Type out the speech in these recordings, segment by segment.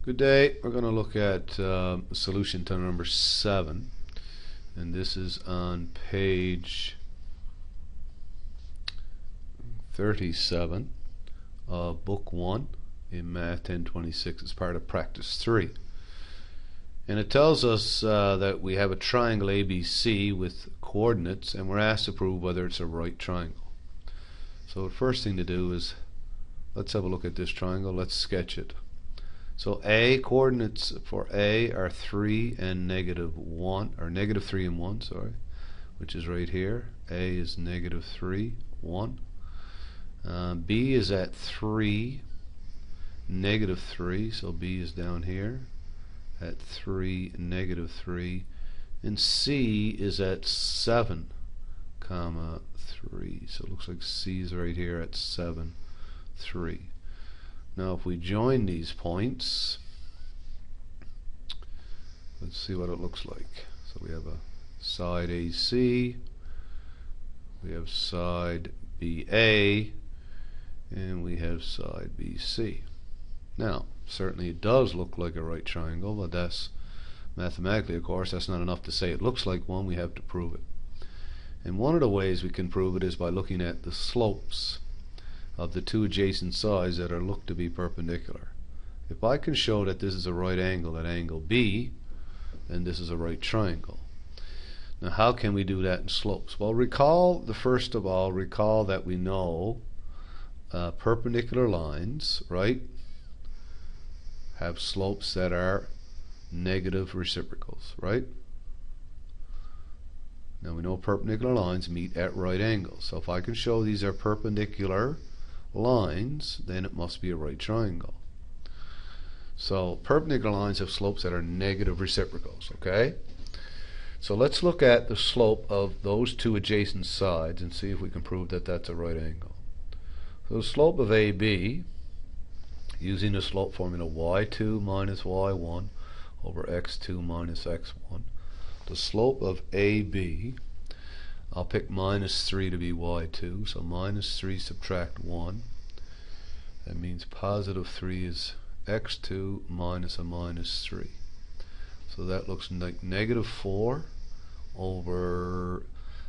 Good day. We're going to look at solution to number 7, and this is on page 37 of book 1 in ma1026 as part of practice 3. And it tells us that we have a triangle ABC with coordinates, and we're asked to prove whether it's a right triangle. So the first thing to do is let's have a look at this triangle. Let's sketch it. So A coordinates for A are 3 and -1, or -3 and 1, sorry, which is right here. A is -3, 1. B is at 3, -3, so B is down here at 3, -3, and C is at 7, 3. So it looks like C is right here at 7, 3. Now if we join these points, let's see what it looks like. So we have a side AC, we have side BA, and we have side BC. Now certainly it does look like a right triangle, but that's mathematically, of course, that's not enough to say it looks like one. We have to prove it. And one of the ways we can prove it is by looking at the slopes of the two adjacent sides that are looked to be perpendicular. If I can show that this is a right angle at angle B, then this is a right triangle. Now how can we do that in slopes? Well, first of all, recall that we know perpendicular lines, right, have slopes that are negative reciprocals, right? Now we know perpendicular lines meet at right angles. So if I can show these are perpendicular lines, then it must be a right triangle. So perpendicular lines have slopes that are negative reciprocals, okay? So let's look at the slope of those two adjacent sides and see if we can prove that that's a right angle. So the slope of AB, using the slope formula y2 minus y1 over x2 minus x1, the slope of AB, I'll pick -3 to be y2, so -3 subtract 1. That means positive 3 is x2 minus a -3. So that looks like -4 over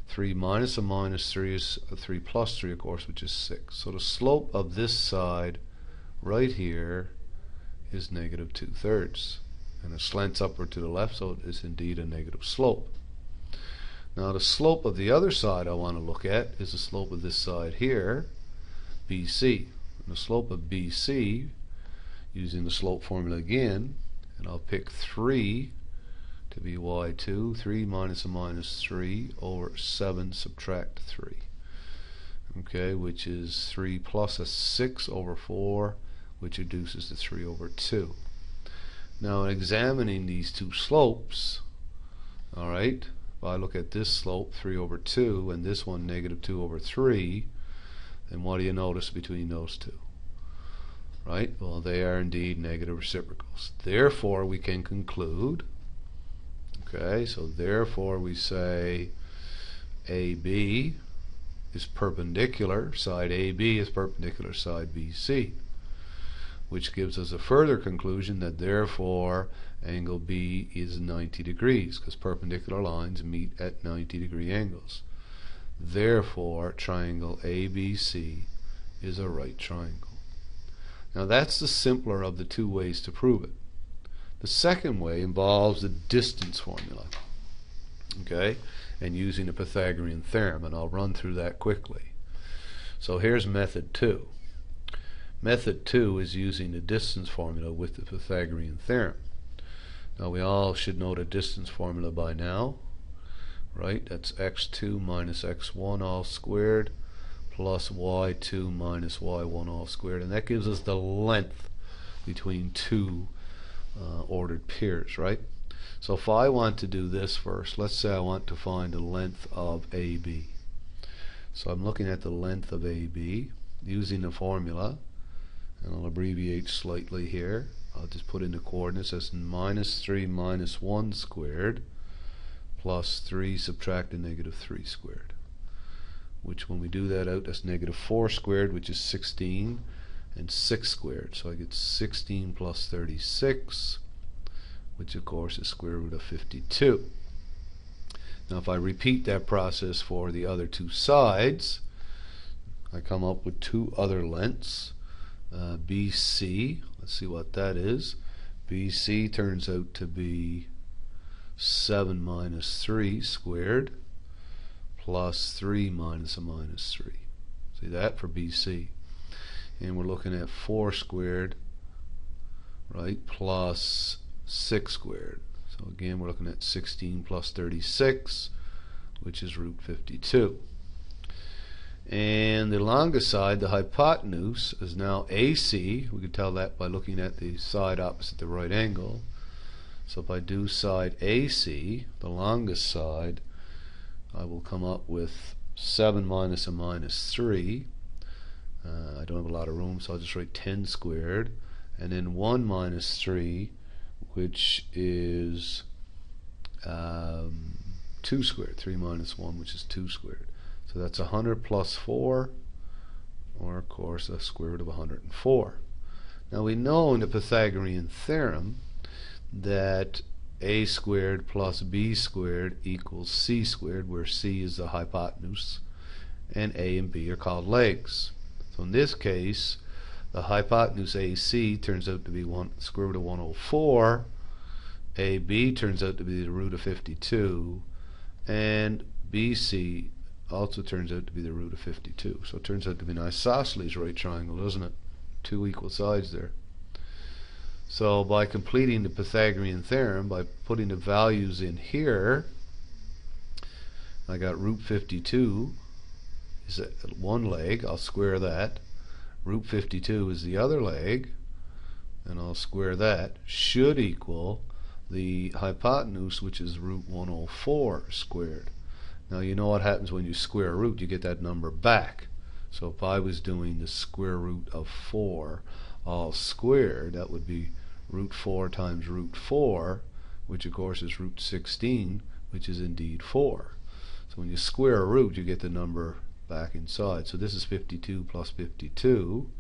3 minus a -3 is 3 plus 3, of course, which is 6. So the slope of this side right here is -2/3. And it slants upward to the left, so it is indeed a negative slope. Now the slope of the other side I want to look at is the slope of this side here, BC. And the slope of BC, using the slope formula again, and I'll pick 3 to be y2, 3 minus a -3 over 7 subtract 3. Okay, which is 3 plus a 6 over 4, which reduces to 3 over 2. Now examining these two slopes, alright, if I look at this slope, 3 over 2, and this one, -2 over 3, then what do you notice between those two? Right? Well, they are indeed negative reciprocals. Therefore, we can conclude, okay, so therefore we say AB is perpendicular, side AB is perpendicular, side BC, which gives us a further conclusion that therefore angle B is 90 degrees, because perpendicular lines meet at 90-degree angles. Therefore triangle ABC is a right triangle. Now that's the simpler of the two ways to prove it. The second way involves the distance formula, okay, and using the Pythagorean theorem, and I'll run through that quickly. So here's method 2. Method 2 is using the distance formula with the Pythagorean theorem. Now we all should know the distance formula by now, right? That's x2 minus x1 all squared plus y2 minus y1 all squared, and that gives us the length between two ordered pairs, right? So if I want to do this first, let's say I want to find the length of AB. So I'm looking at the length of AB using the formula, and I'll abbreviate slightly here. I'll just put in the coordinates as -3 minus 1 squared plus 3 subtract the -3 squared, which when we do that out, that's -4 squared, which is 16, and 6 squared. So I get 16 plus 36, which of course is square root of 52. Now if I repeat that process for the other two sides, I come up with two other lengths. BC, let's see what that is. BC turns out to be 7 minus 3 squared plus 3 minus a minus 3. See that for BC. And we're looking at 4 squared, right, plus 6 squared. So again, we're looking at 16 plus 36, which is root 52. And the longest side, the hypotenuse, is now AC. We can tell that by looking at the side opposite the right angle. So if I do side AC, the longest side, I will come up with 7 minus a minus 3. I don't have a lot of room, so I'll just write 10 squared. And then 1 minus 3, which is 2 squared. 3 minus 1, which is 2 squared. So that's 100 plus 4, or of course the square root of 104. Now we know in the Pythagorean theorem that a squared plus b squared equals c squared, where c is the hypotenuse and a and b are called legs. So in this case, the hypotenuse AC turns out to be square root of 104, AB turns out to be the root of 52, and BC also turns out to be the root of 52. So it turns out to be an isosceles right triangle, doesn't it? Two equal sides there. So by completing the Pythagorean theorem, by putting the values in here, I got root 52 is one leg, I'll square that. Root 52 is the other leg, and I'll square that. Should equal the hypotenuse, which is root 104 squared. Now you know what happens when you square a root, you get that number back. So if I was doing the square root of 4 all squared, that would be root 4 times root 4, which of course is root 16, which is indeed 4. So when you square a root, you get the number back inside. So this is 52 plus 52,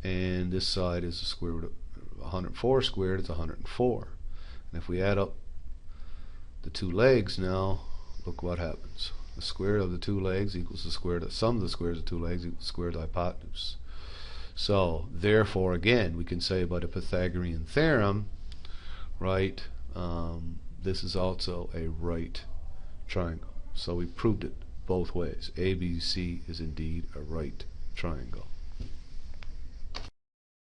and this side is the square root of 104 squared. It's 104. And if we add up the two legs now, look what happens. The square of the two legs equals the square of the sum of the squares of two legs equals the square of the hypotenuse. So therefore, again, we can say by the Pythagorean theorem, right, this is also a right triangle. So we proved it both ways. ABC is indeed a right triangle.